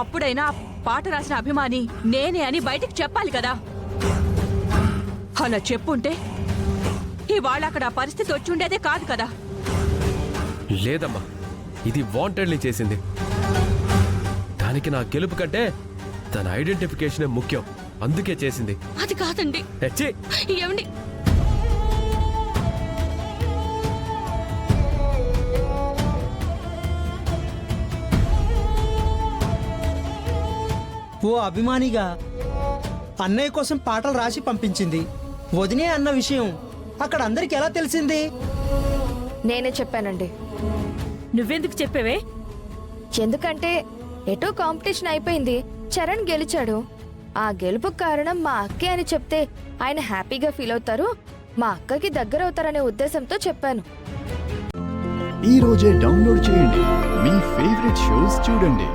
అప్పుడైనా పాట రాసిన అభిమాని నేనే అని బయటికి చెప్పాలి కదా. అలా చెప్పుంటే ఇవాళ అక్కడ ఆ పరిస్థితి వచ్చుండేదే కాదు కదా. లేదమ్మా, ఇది వాంటెడ్లీ చేసింది. దానికి నా గెలుపు కంటే తన ఐడెంటిఫికేషనే ముఖ్యం, అందుకే చేసింది. అది కాదండి. ఏమండి, ఓ అభిమానిగా అన్నయ్య కోసం పాటలు రాసి పంపించింది వదినే అన్న విషయం అక్కడ అందరికి ఎలా తెలిసింది? నేనే చెప్పానండి. నువ్వెందుకు చెప్పేవే? ఎందుకంటే ఎటో కాంపిటీషన్ అయిపోయింది, చరణ్ గెలిచాడు. ఆ గెలుపుకు కారణం మా అక్కే అని చెప్తే ఆయన హ్యాపీగా ఫీల్ అవుతారు, మా అక్కకి దగ్గర అవుతారనే ఉద్దేశంతో చెప్పాను. ఈ రోజే డౌన్లోడ్ చేయండి, మీ ఫేవరెట్ షోస్ చూడండి.